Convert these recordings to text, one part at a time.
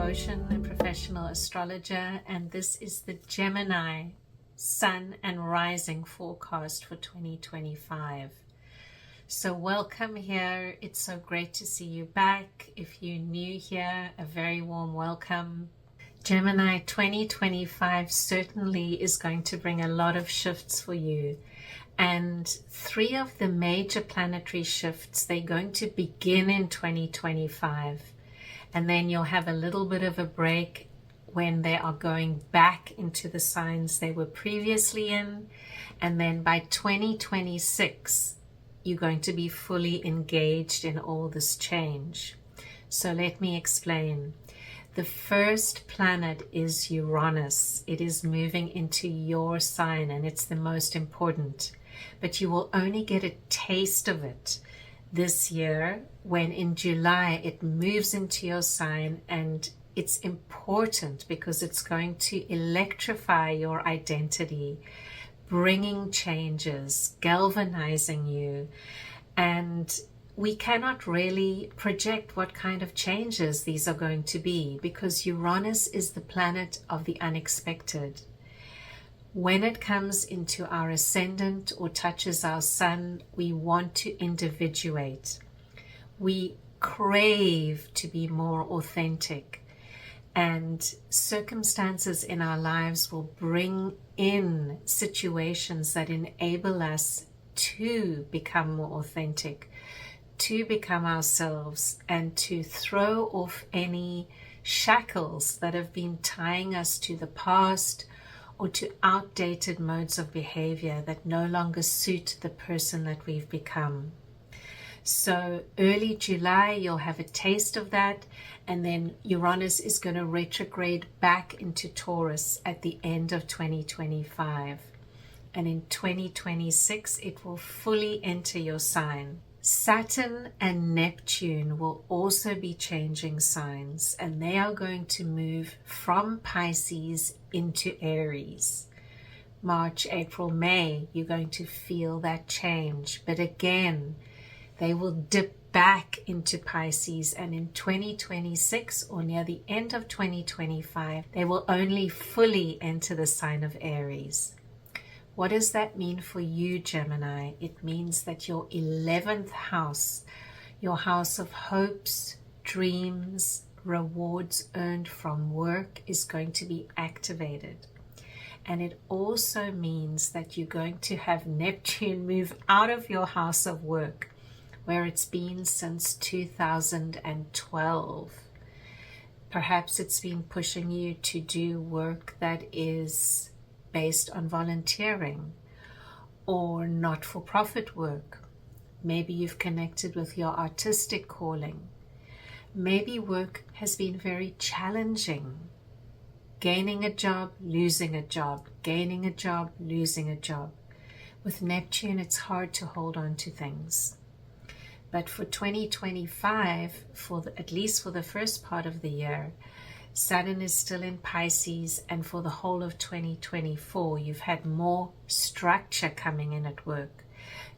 devotion and professional astrologer, and this is the Gemini Sun and Rising forecast for 2025. So welcome here. It's so great to see you back. If you're new here, a very warm welcome. Gemini 2025 certainly is going to bring a lot of shifts for you. And three of the major planetary shifts, they're going to begin in 2025. And then you'll have a little bit of a break when they are going back into the signs they were previously in. And then by 2026, you're going to be fully engaged in all this change. So let me explain. The first planet is Uranus. It is moving into your sign, and it's the most important. But you will only get a taste of it this year when in July it moves into your sign, and it's important because it's going to electrify your identity, bringing changes, galvanizing you. And we cannot really project what kind of changes these are going to be because Uranus is the planet of the unexpected. When it comes into our ascendant or touches our sun, we want to individuate. We crave to be more authentic, and circumstances in our lives will bring in situations that enable us to become more authentic, to become ourselves, and to throw off any shackles that have been tying us to the past or to outdated modes of behavior that no longer suit the person that we've become. So early July, you'll have a taste of that, and then Uranus is going to retrograde back into Taurus at the end of 2025. And in 2026, it will fully enter your sign. Saturn and Neptune will also be changing signs, and they are going to move from Pisces into Aries. March, April, May, you're going to feel that change. But again, they will dip back into Pisces, and in 2026 or near the end of 2025, they will only fully enter the sign of Aries. What does that mean for you, Gemini? It means that your 11th house, your house of hopes, dreams, rewards earned from work, is going to be activated. And it also means that you're going to have Neptune move out of your house of work, where it's been since 2012. Perhaps it's been pushing you to do work that is based on volunteering or not-for-profit work. Maybe you've connected with your artistic calling. Maybe work has been very challenging. Gaining a job, losing a job, gaining a job, losing a job. With Neptune, it's hard to hold on to things. But for 2025, at least for the first part of the year, Saturn is still in Pisces, and for the whole of 2024, you've had more structure coming in at work.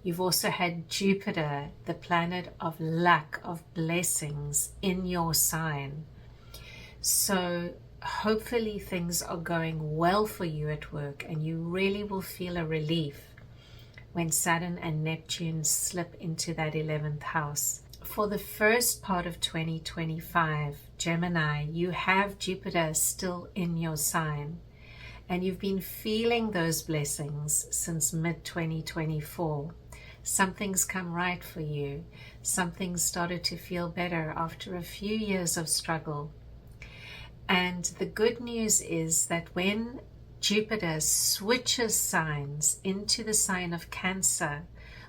You've also had Jupiter, the planet of luck, of blessings, in your sign. So hopefully things are going well for you at work, and you really will feel a relief when Saturn and Neptune slip into that 11th house. For the first part of 2025, Gemini, you have Jupiter still in your sign, and you've been feeling those blessings since mid-2024. Something's come right for you. Something started to feel better after a few years of struggle. And the good news is that when Jupiter switches signs into the sign of Cancer,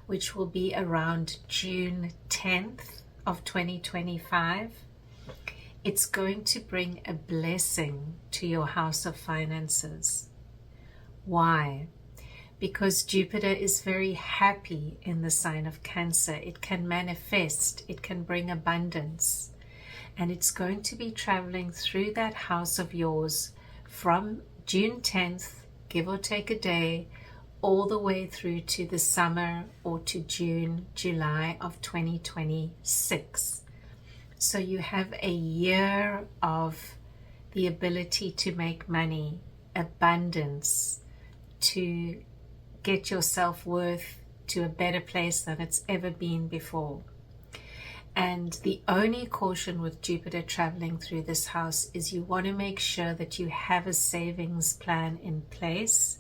which will be around June 10th of 2025, it's going to bring a blessing to your house of finances. Why? Because Jupiter is very happy in the sign of Cancer. It can manifest, it can bring abundance, and it's going to be traveling through that house of yours from June 10th, give or take a day, all the way through to the summer or to June, July of 2026. So you have a year of the ability to make money, abundance, to get your self-worth to a better place than it's ever been before. And the only caution with Jupiter traveling through this house is you want to make sure that you have a savings plan in place,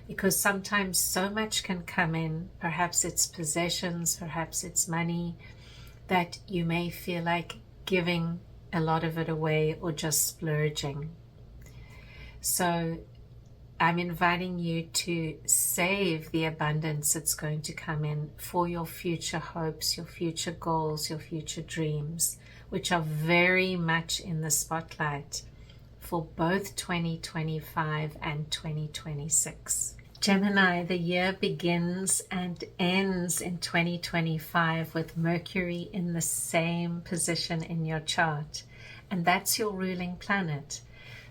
because sometimes so much can come in, perhaps it's possessions, perhaps it's money, that you may feel like giving a lot of it away or just splurging. So I'm inviting you to save the abundance that's going to come in for your future hopes, your future goals, your future dreams, which are very much in the spotlight for both 2025 and 2026. Gemini, the year begins and ends in 2025 with Mercury in the same position in your chart, and that's your ruling planet.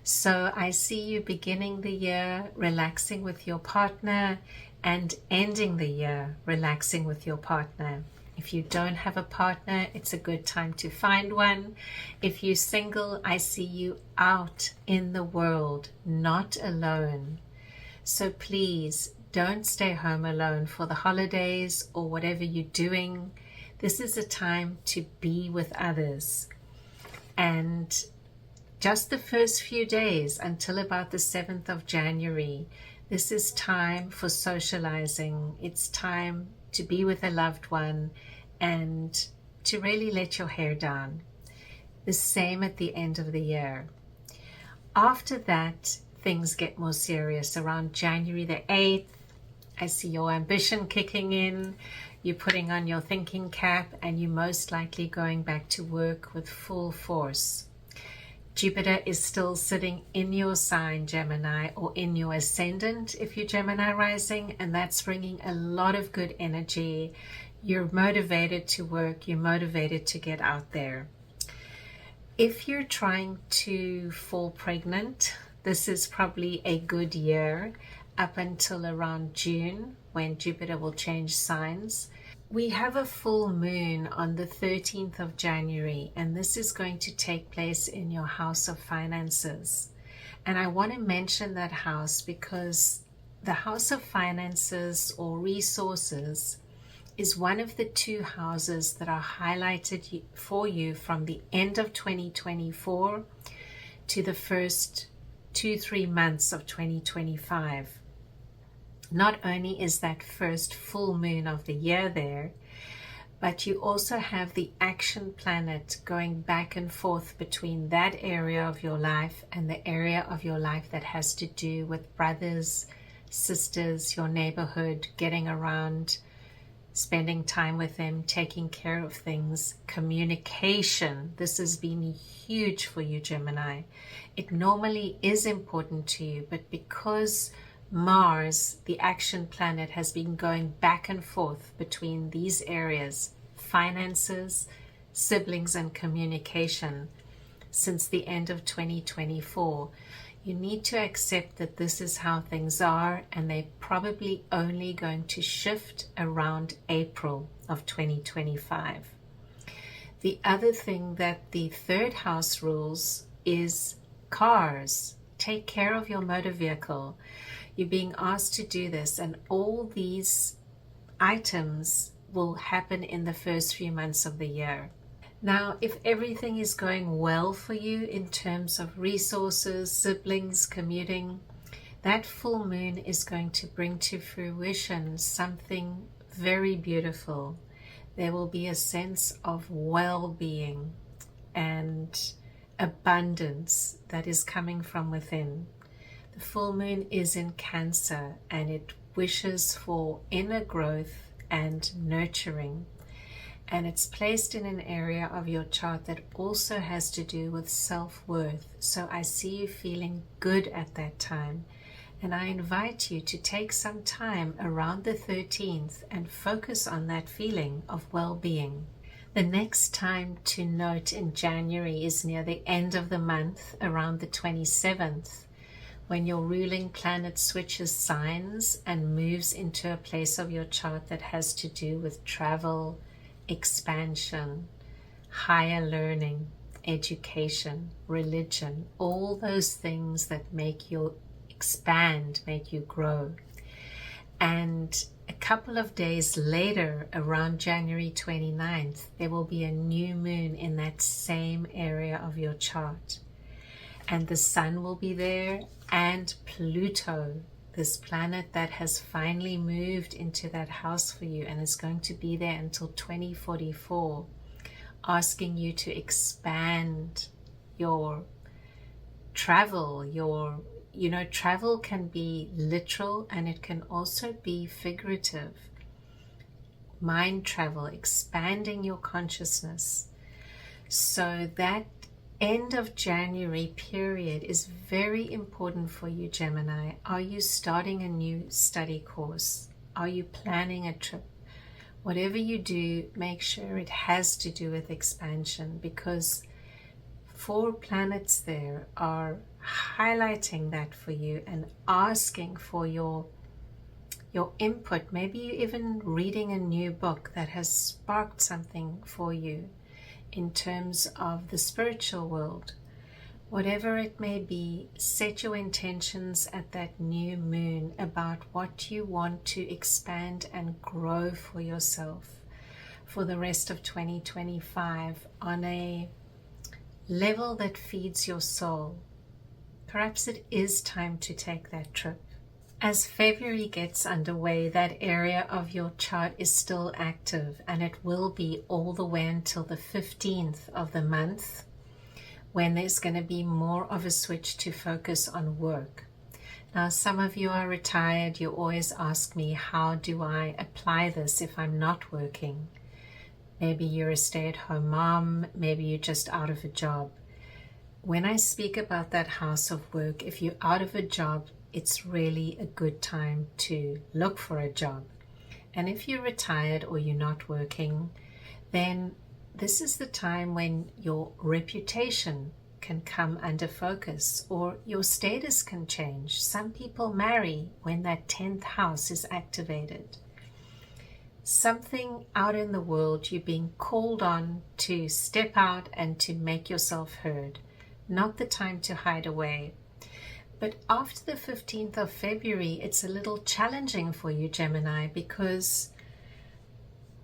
So I see you beginning the year relaxing with your partner and ending the year relaxing with your partner. If you don't have a partner, it's a good time to find one. If you're single, I see you out in the world, not alone. So please don't stay home alone for the holidays or whatever you're doing. This is a time to be with others. And just the first few days until about the 7th of January, this is time for socializing. It's time to be with a loved one and to really let your hair down. The same at the end of the year. After that, things get more serious. Around January the 8th, I see your ambition kicking in. You're putting on your thinking cap and you're most likely going back to work with full force. Jupiter is still sitting in your sign, Gemini, or in your ascendant if you're Gemini rising, and that's bringing a lot of good energy. You're motivated to work, you're motivated to get out there. If you're trying to fall pregnant, this is probably a good year up until around June, when Jupiter will change signs. We have a full moon on the 13th of January, and this is going to take place in your house of finances. And I want to mention that house because the house of finances or resources is one of the two houses that are highlighted for you from the end of 2024 to the first 2-3 months of 2025. Not only is that first full moon of the year there, but you also have the action planet going back and forth between that area of your life and the area of your life that has to do with brothers, sisters, your neighborhood, getting around, spending time with them, taking care of things, communication. This has been huge for you, Gemini. It normally is important to you, but because Mars, the action planet, has been going back and forth between these areas, finances, siblings, and communication, since the end of 2024, you need to accept that this is how things are, and they're probably only going to shift around April of 2025. The other thing that the third house rules is cars. Take care of your motor vehicle. You're being asked to do this, and all these items will happen in the first few months of the year. Now, if everything is going well for you in terms of resources, siblings, commuting, that full moon is going to bring to fruition something very beautiful. There will be a sense of well-being and abundance that is coming from within. The full moon is in Cancer, and it wishes for inner growth and nurturing. And it's placed in an area of your chart that also has to do with self-worth. So I see you feeling good at that time. And I invite you to take some time around the 13th and focus on that feeling of well-being. The next time to note in January is near the end of the month, around the 27th. When your ruling planet switches signs and moves into a place of your chart that has to do with travel, expansion, higher learning, education, religion, all those things that make you expand, make you grow. And a couple of days later, around January 29th, there will be a new moon in that same area of your chart. And the sun will be there, and Pluto, this planet that has finally moved into that house for you and is going to be there until 2044, asking you to expand your travel. Travel can be literal and it can also be figurative. Mind travel, expanding your consciousness. So that end of January period is very important for you, Gemini. Are you starting a new study course? Are you planning a trip? Whatever you do, make sure it has to do with expansion, because 4 planets there are highlighting that for you and asking for your input. Maybe you even reading a new book that has sparked something for you in terms of the spiritual world. Whatever it may be, set your intentions at that new moon about what you want to expand and grow for yourself for the rest of 2025 on a level that feeds your soul. Perhaps it is time to take that trip. As February gets underway, that area of your chart is still active, and it will be all the way until the 15th of the month, when there's going to be more of a switch to focus on work. Now, some of you are retired. You always ask me, how do I apply this if I'm not working? Maybe you're a stay-at-home mom. Maybe you're just out of a job. When I speak about that house of work, if you're out of a job, it's really a good time to look for a job. And if you're retired or you're not working, then this is the time when your reputation can come under focus, or your status can change. Some people marry when that 10th house is activated. Something out in the world, you're being called on to step out and to make yourself heard. Not the time to hide away. But after the 15th of February, it's a little challenging for you, Gemini, because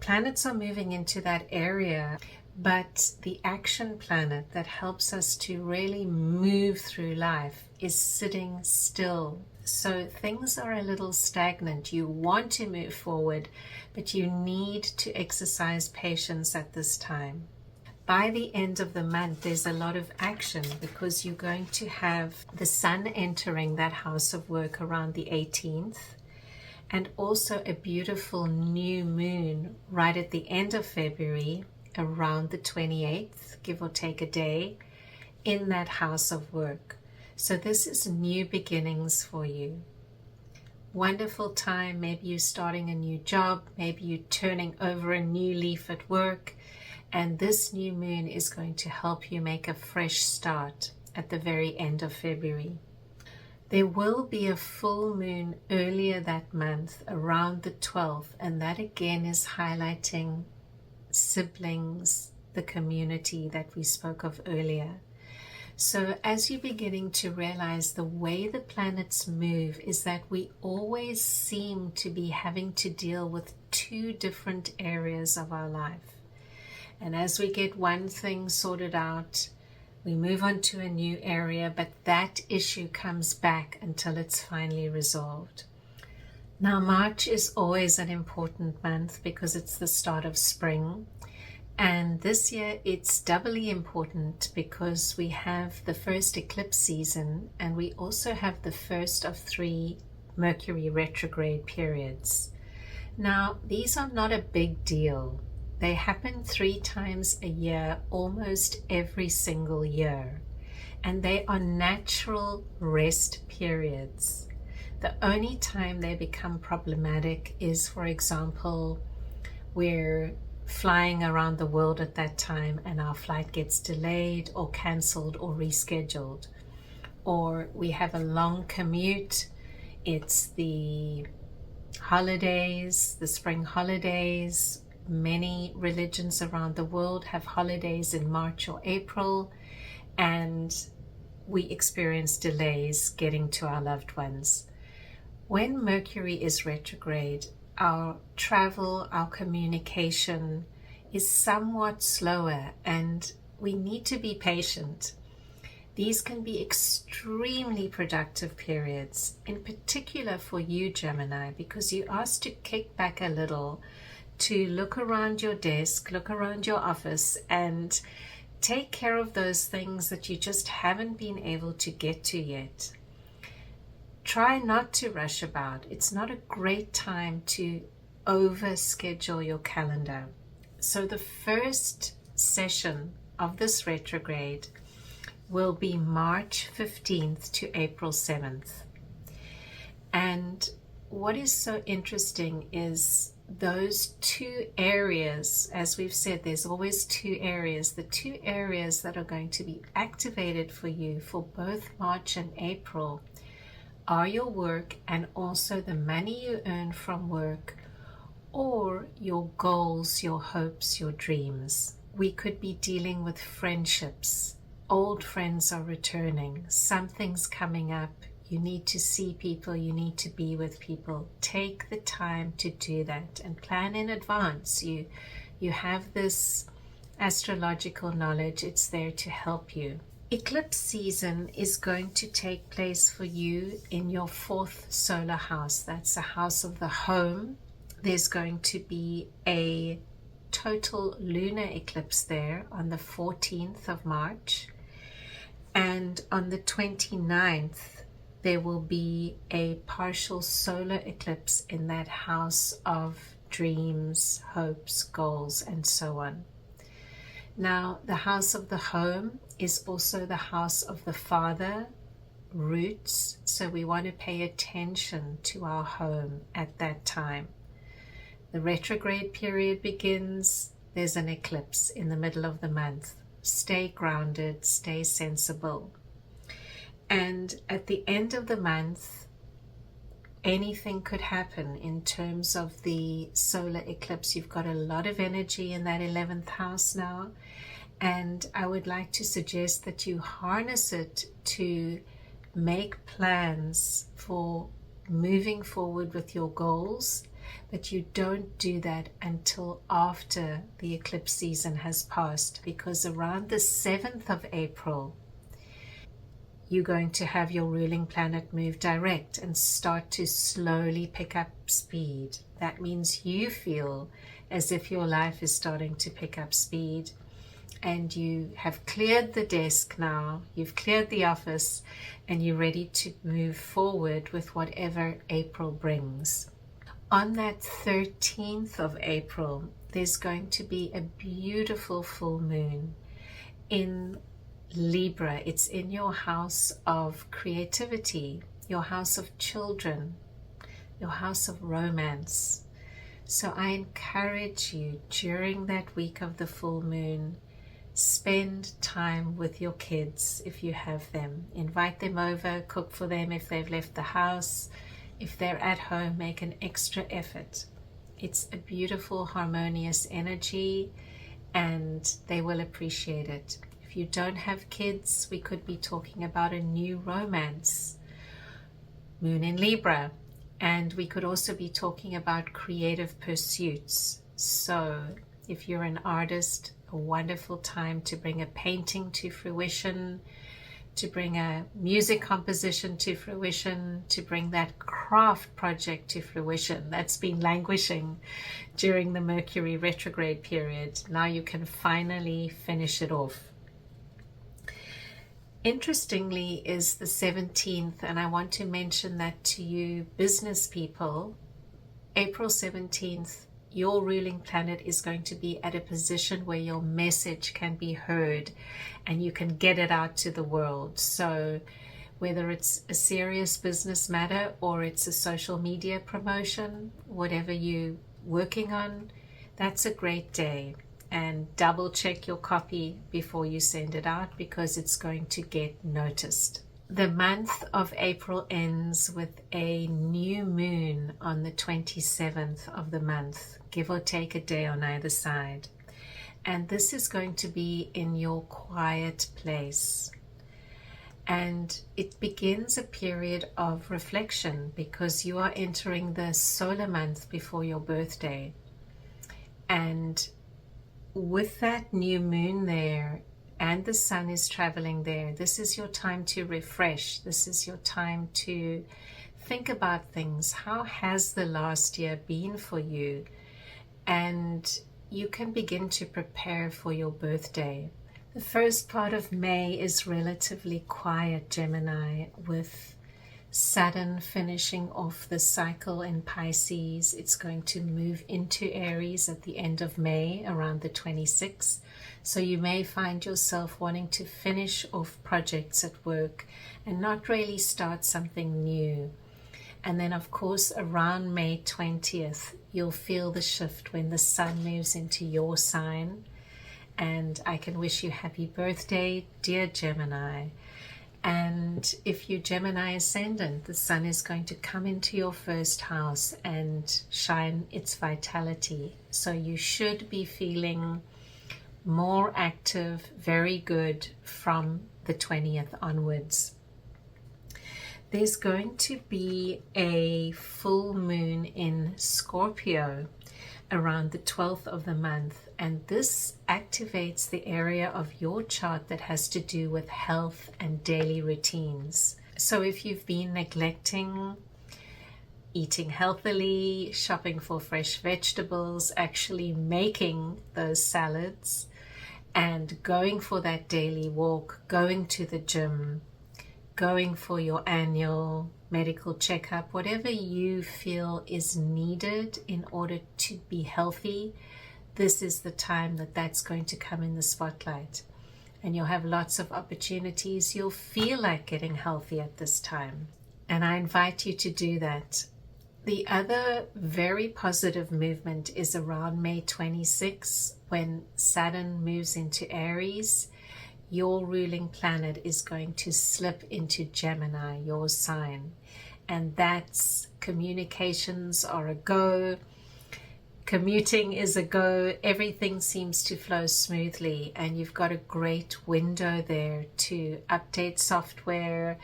planets are moving into that area, but the action planet that helps us to really move through life is sitting still. So things are a little stagnant. You want to move forward, but you need to exercise patience at this time. By the end of the month, there's a lot of action, because you're going to have the sun entering that house of work around the 18th, and also a beautiful new moon right at the end of February around the 28th, give or take a day, in that house of work. So this is new beginnings for you. Wonderful time. Maybe you're starting a new job. Maybe you're turning over a new leaf at work. And this new moon is going to help you make a fresh start at the very end of February. There will be a full moon earlier that month, around the 12th, and that again is highlighting siblings, the community that we spoke of earlier. So as you're beginning to realize the way the planets move is that we always seem to be having to deal with 2 different areas of our life. And as we get one thing sorted out, we move on to a new area, but that issue comes back until it's finally resolved. Now, March is always an important month because it's the start of spring. And this year it's doubly important because we have the first eclipse season, and we also have the first of 3 Mercury retrograde periods. Now, these are not a big deal. They happen 3 times a year, almost every single year. And they are natural rest periods. The only time they become problematic is, for example, we're flying around the world at that time and our flight gets delayed or cancelled or rescheduled. Or we have a long commute. It's the holidays, the spring holidays, many religions around the world have holidays in March or April, and we experience delays getting to our loved ones. When Mercury is retrograde, our travel, our communication is somewhat slower, and we need to be patient. These can be extremely productive periods, in particular for you, Gemini, because you're asked to kick back a little, to look around your desk, look around your office, and take care of those things that you just haven't been able to get to yet. Try not to rush about. It's not a great time to overschedule your calendar. So the first session of this retrograde will be March 15th to April 7th. And what is so interesting is those two areas, as we've said, there's always two areas. The two areas that are going to be activated for you for both March and April are your work and also the money you earn from work, or your goals, your hopes, your dreams. We could be dealing with friendships. Old friends are returning. Something's coming up. You need to see people. You need to be with people. Take the time to do that and plan in advance. You have this astrological knowledge. It's there to help you. Eclipse season is going to take place for you in your 4th solar house. That's a house of the home. There's going to be a total lunar eclipse there on the 14th of March. And on the 29th, there will be a partial solar eclipse in that house of dreams, hopes, goals, and so on. Now, the house of the home is also the house of the father, roots. So we want to pay attention to our home at that time. The retrograde period begins. There's an eclipse in the middle of the month. Stay grounded, stay sensible. And at the end of the month, anything could happen in terms of the solar eclipse. You've got a lot of energy in that 11th house now. And I would like to suggest that you harness it to make plans for moving forward with your goals, but you don't do that until after the eclipse season has passed, because around the 7th of April, you're going to have your ruling planet move direct and start to slowly pick up speed. That means you feel as if your life is starting to pick up speed, and you have cleared the desk now, you've cleared the office, and you're ready to move forward with whatever April brings. On that 13th of April, there's going to be a beautiful full moon in Libra. It's in your house of creativity, your house of children, your house of romance. So I encourage you during that week of the full moon, spend time with your kids if you have them. Invite them over, cook for them if they've left the house. If they're at home, make an extra effort. It's a beautiful, harmonious energy, and they will appreciate it. If you don't have kids, we could be talking about a new romance. Moon in Libra. And we could also be talking about creative pursuits. So if you're an artist, a wonderful time to bring a painting to fruition, to bring a music composition to fruition, to bring that craft project to fruition that's been languishing during the Mercury retrograde period. Now you can finally finish it off. Interestingly is the 17th, and I want to mention that to you business people. April 17th, your ruling planet is going to be at a position where your message can be heard and you can get it out to the world. So whether it's a serious business matter or it's a social media promotion, whatever you're working on, that's a great day. And double check your copy before you send it out, because it's going to get noticed. The month of April ends with a new moon on the 27th of the month, give or take a day on either side. And this is going to be in your quiet place. And it begins a period of reflection because you are entering the solar month before your birthday. And with that new moon there, and the sun is traveling there, this is your time to refresh. This is your time to think about things. How has the last year been for you? And you can begin to prepare for your birthday. The first part of May is relatively quiet, Gemini, with Saturn finishing off the cycle in Pisces. It's going to move into Aries at the end of May, around the 26th. So you may find yourself wanting to finish off projects at work and not really start something new. And then, of course, around May 20th, you'll feel the shift when the sun moves into your sign. And I can wish you happy birthday, dear Gemini. And if you Gemini Ascendant, the sun is going to come into your first house and shine its vitality. So you should be feeling more active, very good from the 20th onwards. There's going to be a full moon in Scorpio around the 12th of the month, and this activates the area of your chart that has to do with health and daily routines. So if you've been neglecting eating healthily, shopping for fresh vegetables, actually making those salads, and going for that daily walk, going to the gym, going for your annual medical checkup, whatever you feel is needed in order to be healthy, this is the time that that's going to come in the spotlight. And you'll have lots of opportunities. You'll feel like getting healthy at this time. And I invite you to do that. The other very positive movement is around May 26, when Saturn moves into Aries. Your ruling planet is going to slip into Gemini, your sign. And that's communications are a go. Commuting is a go. Everything seems to flow smoothly. And you've got a great window there to update software,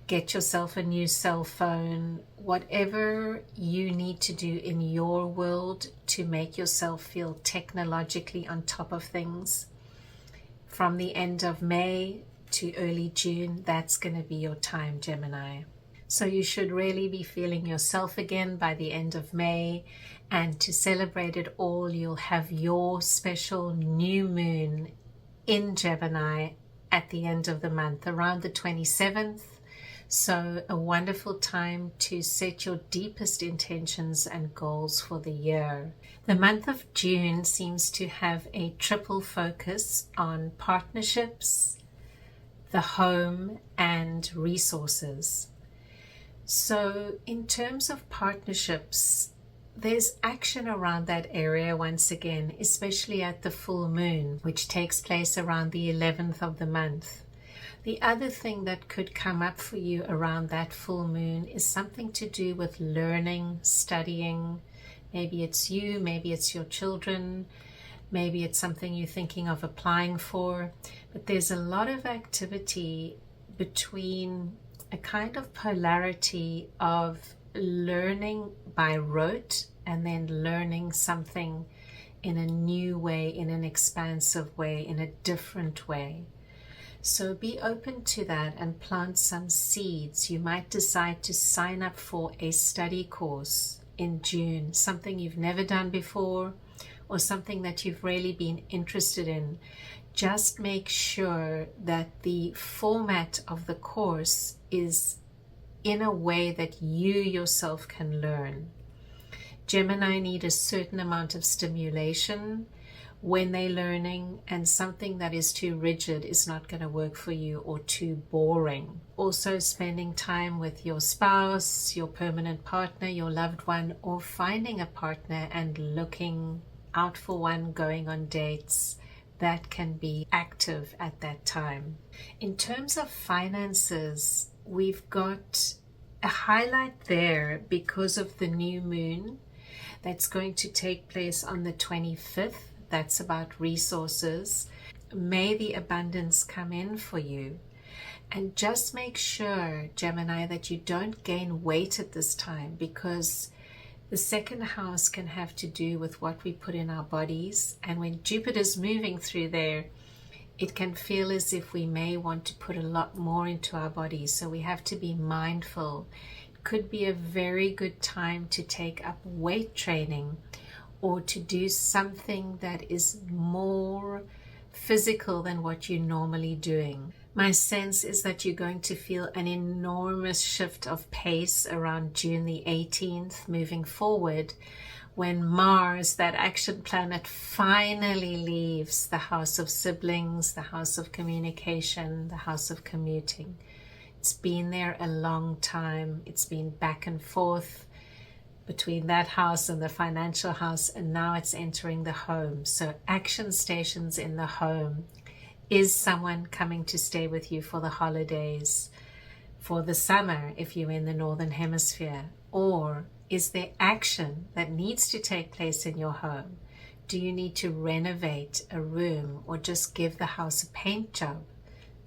get yourself a new cell phone, whatever you need to do in your world to make yourself feel technologically on top of things. From the end of May to early June, that's going to be your time, Gemini. So you should really be feeling yourself again by the end of May. And to celebrate it all, you'll have your special new moon in Gemini at the end of the month, around the 27th. So a wonderful time to set your deepest intentions and goals for the year. The month of June seems to have a triple focus on partnerships, the home, and resources. So in terms of partnerships, there's action around that area once again, especially at the full moon, which takes place around the 11th of the month. The other thing that could come up for you around that full moon is something to do with learning, studying. Maybe it's you, maybe it's your children, maybe it's something you're thinking of applying for. But there's a lot of activity between a kind of polarity of learning by rote and then learning something in a new way, in an expansive way, in a different way. So be open to that and plant some seeds. You might decide to sign up for a study course in June, something you've never done before or something that you've really been interested in. Just make sure that the format of the course is in a way that you yourself can learn. Gemini need a certain amount of stimulation when they're learning, and something that is too rigid is not going to work for you, or too boring. Also, spending time with your spouse, your permanent partner, your loved one, or finding a partner and looking out for one, going on dates, that can be active at that time. In terms of finances, we've got a highlight there because of the new moon that's going to take place on the 25th. That's about resources. May the abundance come in for you. And just make sure, Gemini, that you don't gain weight at this time, because the second house can have to do with what we put in our bodies. And when Jupiter's moving through there, it can feel as if we may want to put a lot more into our bodies. So we have to be mindful. It could be a very good time to take up weight training or to do something that is more physical than what you're normally doing. My sense is that you're going to feel an enormous shift of pace around June the 18th moving forward, when Mars, that action planet, finally leaves the house of siblings, the house of communication, the house of commuting. It's been there a long time. It's been back and forth between that house and the financial house, and now it's entering the home. So action stations in the home. Is someone coming to stay with you for the holidays, for the summer if you're in the northern hemisphere? Or is there action that needs to take place in your home? Do you need to renovate a room or just give the house a paint job?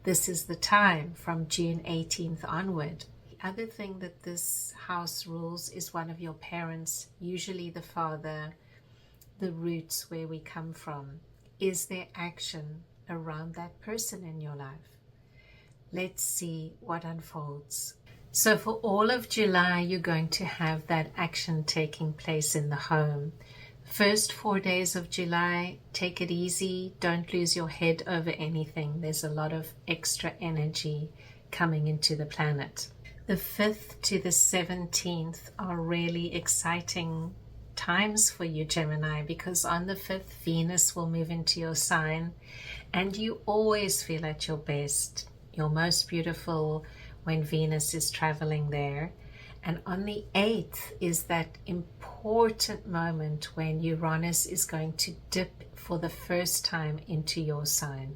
This is the time from June 18th onward. The other thing that this house rules is one of your parents, usually the father, the roots where we come from. Is there action around that person in your life? Let's see what unfolds. So for all of July, you're going to have that action taking place in the home. First 4 days of July, take it easy. Don't lose your head over anything. There's a lot of extra energy coming into the planet. The 5th to the 17th are really exciting times for you, Gemini, because on the 5th, Venus will move into your sign, and you always feel at your best. You're most beautiful when Venus is traveling there. And on the 8th is that important moment when Uranus is going to dip for the first time into your sign.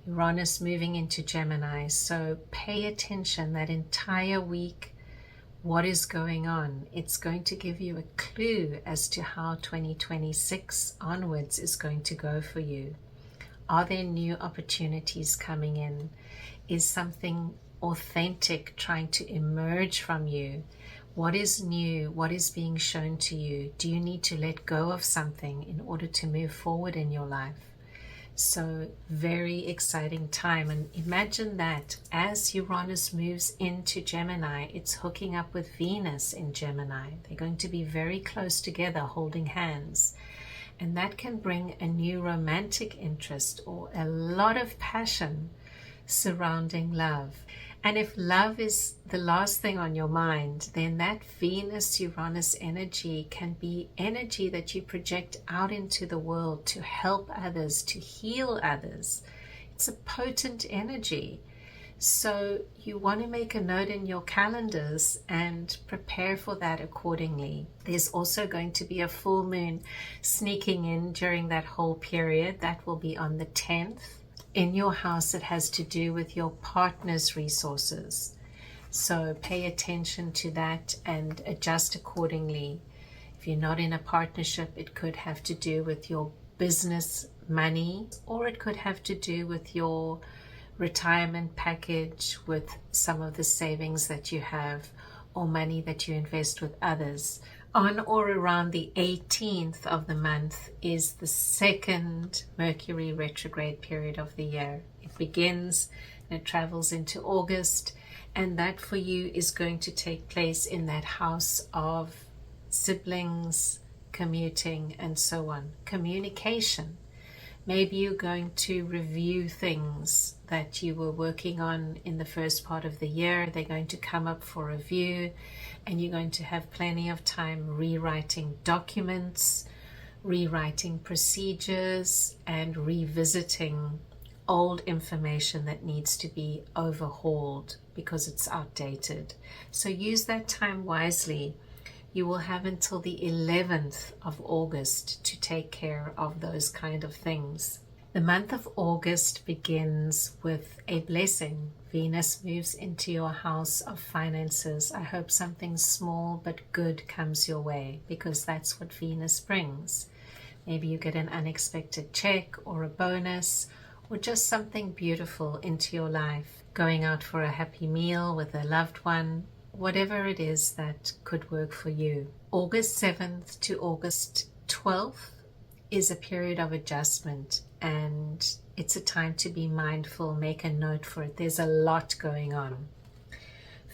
Uranus moving into Gemini. So pay attention that entire week. What is going on? It's going to give you a clue as to how 2026 onwards is going to go for you. Are there new opportunities coming in? Is something authentic trying to emerge from you? What is new? What is being shown to you? Do you need to let go of something in order to move forward in your life? So very exciting time. And imagine that as Uranus moves into Gemini, it's hooking up with Venus in Gemini. They're going to be very close together, holding hands. And that can bring a new romantic interest or a lot of passion surrounding love. And if love is the last thing on your mind, then that Venus-Uranus energy can be energy that you project out into the world to help others, to heal others. It's a potent energy. So you want to make a note in your calendars and prepare for that accordingly. There's also going to be a full moon sneaking in during that whole period. That will be on the 10th. In your house, it has to do with your partner's resources. So pay attention to that and adjust accordingly. If you're not in a partnership, it could have to do with your business money, or it could have to do with your retirement package, with some of the savings that you have, or money that you invest with others. On or around the 18th of the month is the second Mercury retrograde period of the year. It begins and it travels into August, and that for you is going to take place in that house of siblings, commuting, and so on. Communication. Maybe you're going to review things that you were working on in the first part of the year. They're going to come up for review, and you're going to have plenty of time rewriting documents, rewriting procedures, and revisiting old information that needs to be overhauled because it's outdated. So use that time wisely. You will have until the 11th of August to take care of those kind of things. The month of August begins with a blessing. Venus moves into your house of finances. I hope something small but good comes your way, because that's what Venus brings. Maybe you get an unexpected check or a bonus, or just something beautiful into your life. Going out for a happy meal with a loved one, whatever it is that could work for you. August 7th to August 12th is a period of adjustment, and it's a time to be mindful. Make a note for it. There's a lot going on.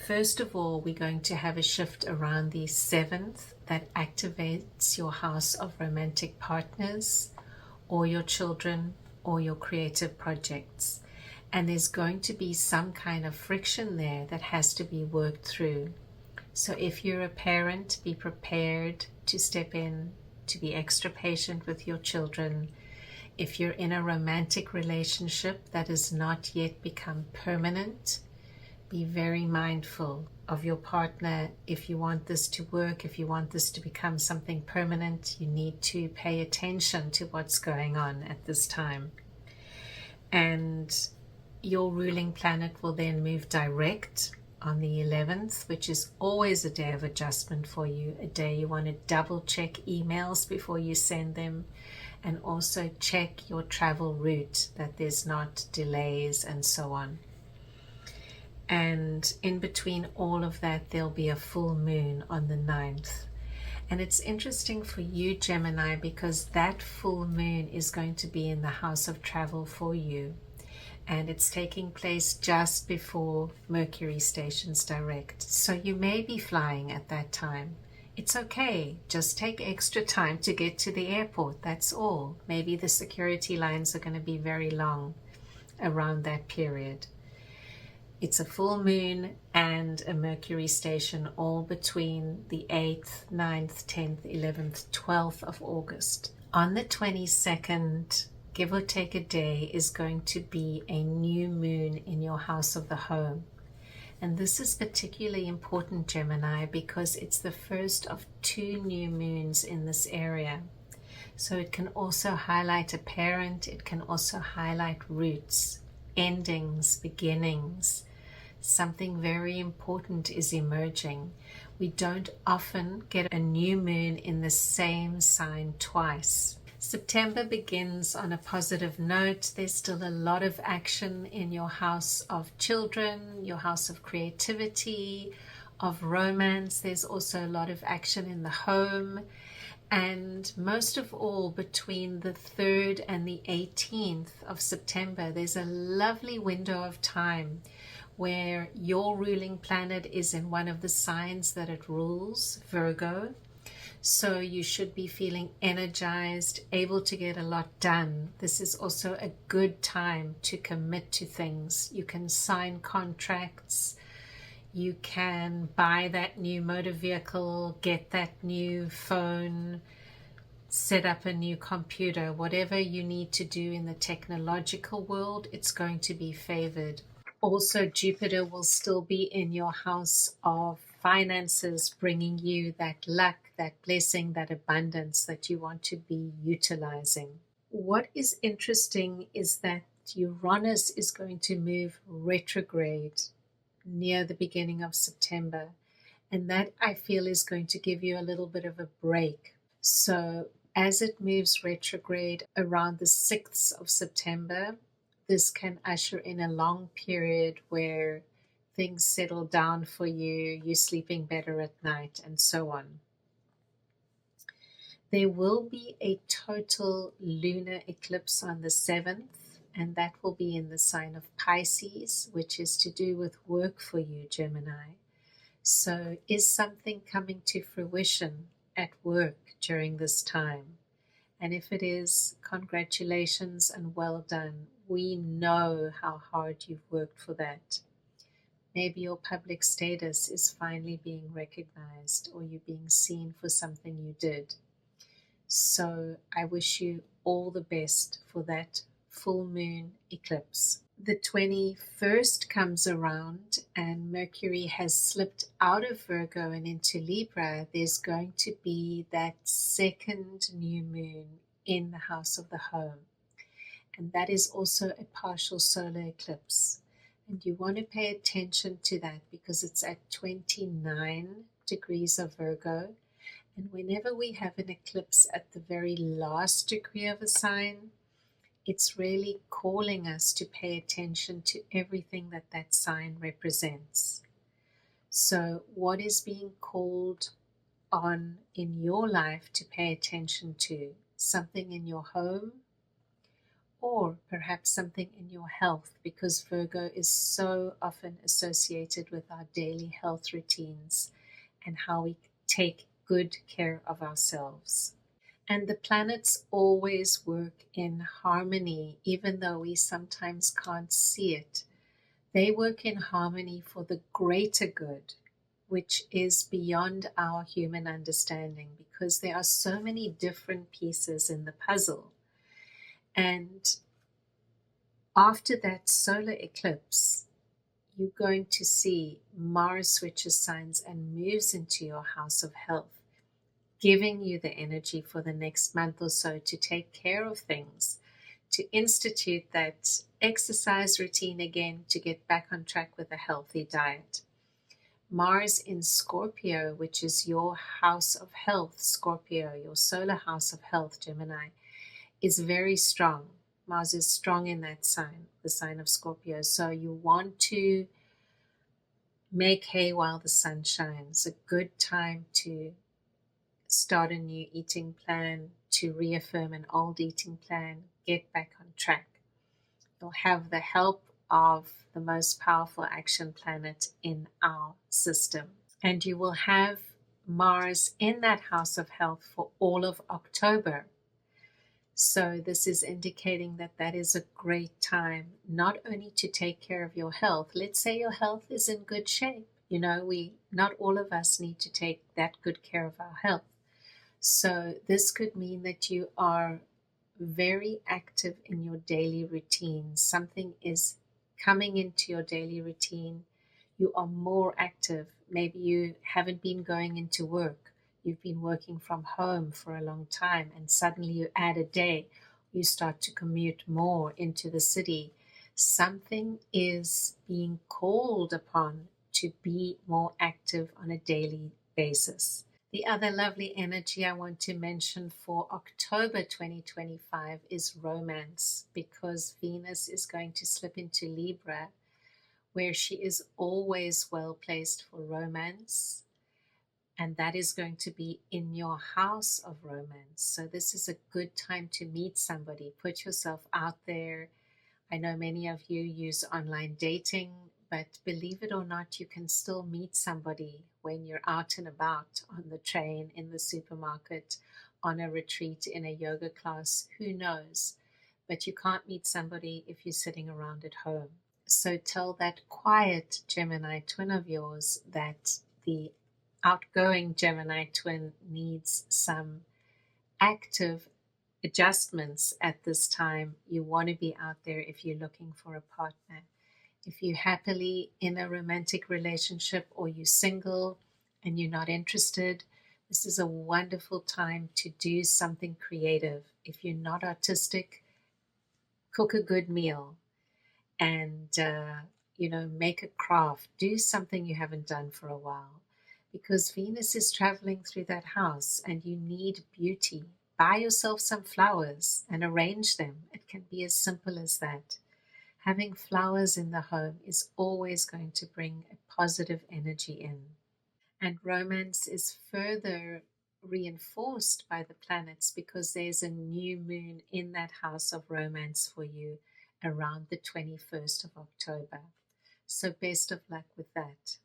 First of all, we're going to have a shift around the 7th that activates your house of romantic partners, or your children, or your creative projects. And there's going to be some kind of friction there that has to be worked through. So if you're a parent, be prepared to step in, to be extra patient with your children. If you're in a romantic relationship that has not yet become permanent, be very mindful of your partner. If you want this to work, if you want this to become something permanent, you need to pay attention to what's going on at this time. And your ruling planet will then move direct on the 11th, which is always a day of adjustment for you, a day you want to double check emails before you send them, and also check your travel route, that there's not delays and so on. And in between all of that, there'll be a full moon on the 9th. And it's interesting for you, Gemini, because that full moon is going to be in the house of travel for you. And it's taking place just before Mercury stations direct. So you may be flying at that time. It's okay. Just take extra time to get to the airport. That's all. Maybe the security lines are going to be very long around that period. It's a full moon and a Mercury station all between the 8th, 9th, 10th, 11th, 12th of August. On the 22nd, give or take a day, is going to be a new moon in your house of the home. And this is particularly important, Gemini, because it's the first of 2 new moons in this area. So it can also highlight a parent, it can also highlight roots, endings, beginnings. Something very important is emerging. We don't often get a new moon in the same sign twice. September begins on a positive note. There's still a lot of action in your house of children, your house of creativity, of romance. There's also a lot of action in the home. And most of all, between the 3rd and the 18th of September, there's a lovely window of time where your ruling planet is in one of the signs that it rules, Virgo. So you should be feeling energized, able to get a lot done. This is also a good time to commit to things. You can sign contracts. You can buy that new motor vehicle, get that new phone, set up a new computer. Whatever you need to do in the technological world, it's going to be favored. Also, Jupiter will still be in your house of finances, bringing you that luck, that blessing, that abundance that you want to be utilizing. What is interesting is that Uranus is going to move retrograde near the beginning of September, and that I feel is going to give you a little bit of a break. So as it moves retrograde around the 6th of September, this can usher in a long period where things settle down for you, you're sleeping better at night, and so on. There will be a total lunar eclipse on the 7th, and that will be in the sign of Pisces, which is to do with work for you, Gemini. So is something coming to fruition at work during this time? And if it is, congratulations and well done. We know how hard you've worked for that. Maybe your public status is finally being recognized, or you're being seen for something you did. So I wish you all the best for that full moon eclipse. The 21st comes around and Mercury has slipped out of Virgo and into Libra. There's going to be that second new moon in the house of the home. and that is also a partial solar eclipse. And you want to pay attention to that because it's at 29 degrees of Virgo. And whenever we have an eclipse at the very last degree of a sign, it's really calling us to pay attention to everything that that sign represents. So what is being called on in your life to pay attention to? Something in your home, or perhaps something in your health, because Virgo is so often associated with our daily health routines and how we take good care of ourselves. And the planets always work in harmony, even though we sometimes can't see it. They work in harmony for the greater good, which is beyond our human understanding, because there are so many different pieces in the puzzle. And after that solar eclipse, you're going to see Mars switches signs and moves into your house of health, giving you the energy for the next month or so to take care of things, to institute that exercise routine again, to get back on track with a healthy diet. Mars in Scorpio, which is your house of health, Scorpio, your solar house of health, Gemini, is very strong. Mars is strong in that sign, the sign of Scorpio. So you want to make hay while the sun shines. A good time to start a new eating plan, to reaffirm an old eating plan, get back on track. You'll have the help of the most powerful action planet in our system. And you will have Mars in that house of health for all of October. So this is indicating that that is a great time, not only to take care of your health. Let's say your health is in good shape. You know, not all of us need to take that good care of our health. So this could mean that you are very active in your daily routine. Something is coming into your daily routine. You are more active. Maybe you haven't been going into work. You've been working from home for a long time, and suddenly you add a day. You start to commute more into the city. Something is being called upon to be more active on a daily basis. The other lovely energy I want to mention for October 2025 is romance, because Venus is going to slip into Libra, where she is always well placed for romance. And that is going to be in your house of romance. So this is a good time to meet somebody. Put yourself out there. I know many of you use online dating, but believe it or not, you can still meet somebody when you're out and about, on the train, in the supermarket, on a retreat, in a yoga class, who knows? But you can't meet somebody if you're sitting around at home. So tell that quiet Gemini twin of yours that the outgoing Gemini twin needs some active adjustments at this time. You want to be out there if you're looking for a partner. If you're happily in a romantic relationship, or you're single and you're not interested, this is a wonderful time to do something creative. If you're not artistic, cook a good meal and make a craft. Do something you haven't done for a while, because Venus is traveling through that house and you need beauty. Buy yourself some flowers and arrange them. It can be as simple as that. Having flowers in the home is always going to bring a positive energy in. And romance is further reinforced by the planets, because there's a new moon in that house of romance for you around the 21st of October. So best of luck with that.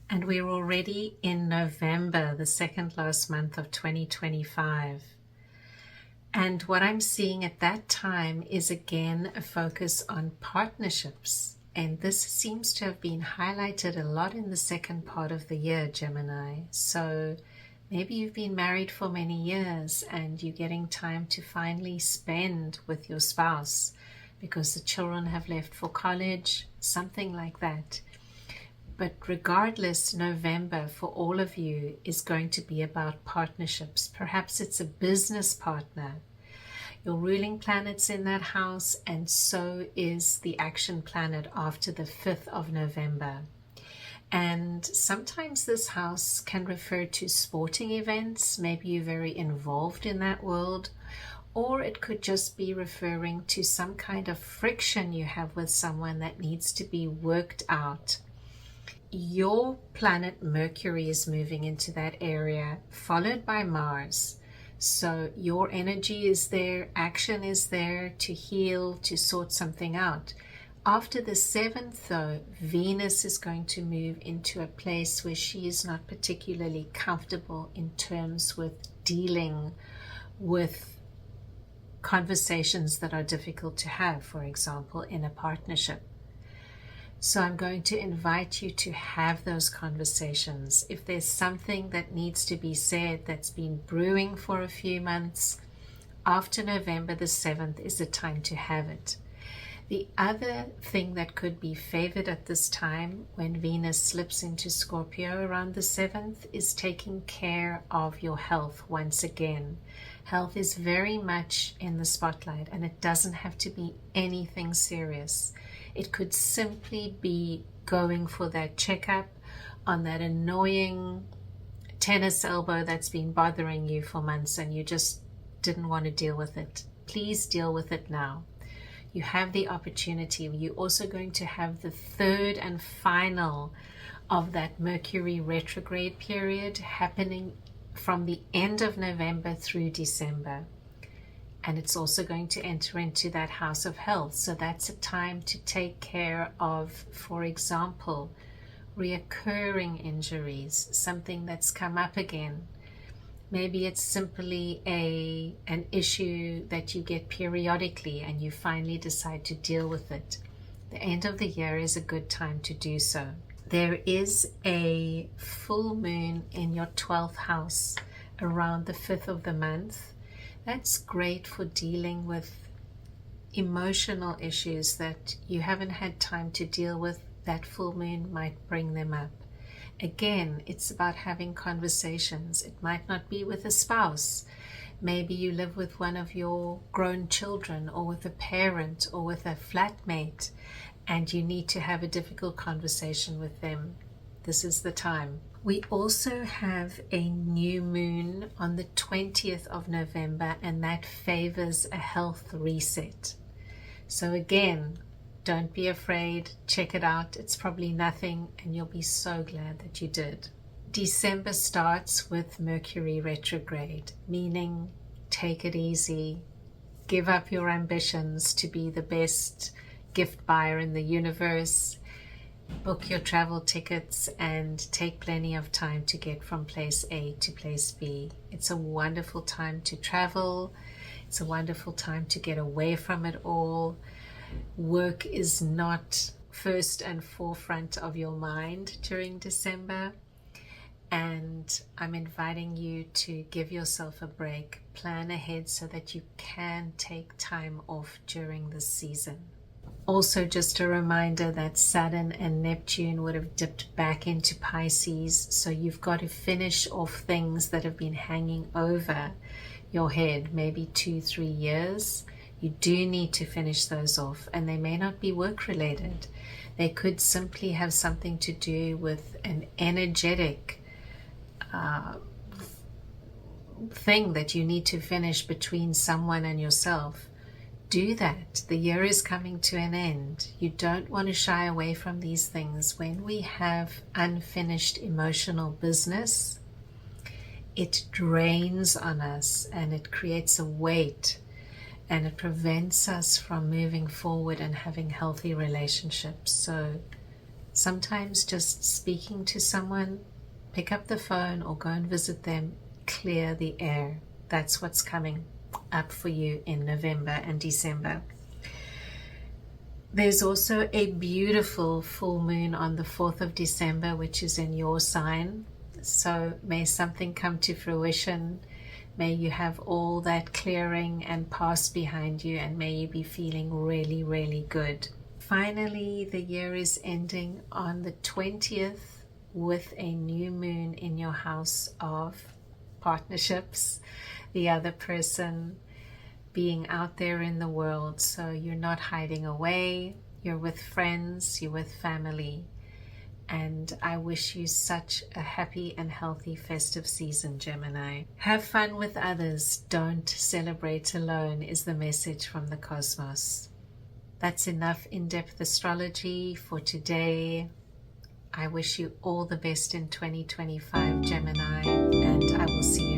And we're already in November, the second last month of 2025. And what I'm seeing at that time is again a focus on partnerships. And this seems to have been highlighted a lot in the second part of the year, Gemini. So maybe you've been married for many years and you're getting time to finally spend with your spouse because the children have left for college, something like that. But regardless, November for all of you is going to be about partnerships. Perhaps it's a business partner. Your ruling planet's in that house, and so is the action planet after the 5th of November. And sometimes this house can refer to sporting events. Maybe you're very involved in that world, or it could just be referring to some kind of friction you have with someone that needs to be worked out. Your planet Mercury is moving into that area, followed by Mars. So your energy is there, action is there to heal, to sort something out. After the 7th, though, Venus is going to move into a place where she is not particularly comfortable in terms with dealing with conversations that are difficult to have, for example, in a partnership. So I'm going to invite you to have those conversations. If there's something that needs to be said that's been brewing for a few months, after November the 7th is the time to have it. The other thing that could be favored at this time when Venus slips into Scorpio around the 7th is taking care of your health once again. Health is very much in the spotlight, and it doesn't have to be anything serious. It could simply be going for that checkup on that annoying tennis elbow that's been bothering you for months and you just didn't want to deal with it. Please deal with it now. You have the opportunity. You're also going to have the third and final of that Mercury retrograde period happening from the end of November through December. And it's also going to enter into that house of health. So that's a time to take care of, for example, reoccurring injuries, something that's come up again. Maybe it's simply an issue that you get periodically and you finally decide to deal with it. The end of the year is a good time to do so. There is a full moon in your 12th house around the 5th of the month. That's great for dealing with emotional issues that you haven't had time to deal with. That full moon might bring them up. Again, it's about having conversations. It might not be with a spouse. Maybe you live with one of your grown children, or with a parent, or with a flatmate, and you need to have a difficult conversation with them. This is the time. We also have a new moon on the 20th of November, and that favors a health reset. So again, don't be afraid, check it out. It's probably nothing, and you'll be so glad that you did. December starts with Mercury retrograde, meaning take it easy, give up your ambitions to be the best gift buyer in the universe, book your travel tickets, and take plenty of time to get from place A to place B. It's a wonderful time to travel. It's a wonderful time to get away from it all. Work is not first and forefront of your mind during December, and I'm inviting you to give yourself a break, plan ahead so that you can take time off during this season. Also, just a reminder that Saturn and Neptune would have dipped back into Pisces, so you've got to finish off things that have been hanging over your head, maybe 2-3 years. You do need to finish those off, and they may not be work related. They could simply have something to do with an energetic thing that you need to finish between someone and yourself. Do that. The year is coming to an end. You don't want to shy away from these things. When we have unfinished emotional business, it drains on us and it creates a weight, and it prevents us from moving forward and having healthy relationships. So sometimes just speaking to someone, pick up the phone or go and visit them, clear the air. That's what's coming up for you in November and December. There's also a beautiful full moon on the 4th of December, which is in your sign. So may something come to fruition. May you have all that clearing and past behind you, and may you be feeling really, really good. Finally, the year is ending on the 20th with a new moon in your house of partnerships, the other person, being out there in the world. So you're not hiding away, you're with friends, you're with family. And I wish you such a happy and healthy festive season, Gemini. Have fun with others. Don't celebrate alone is the message from the cosmos. That's enough in-depth astrology for today. I wish you all the best in 2025, Gemini, and I will see you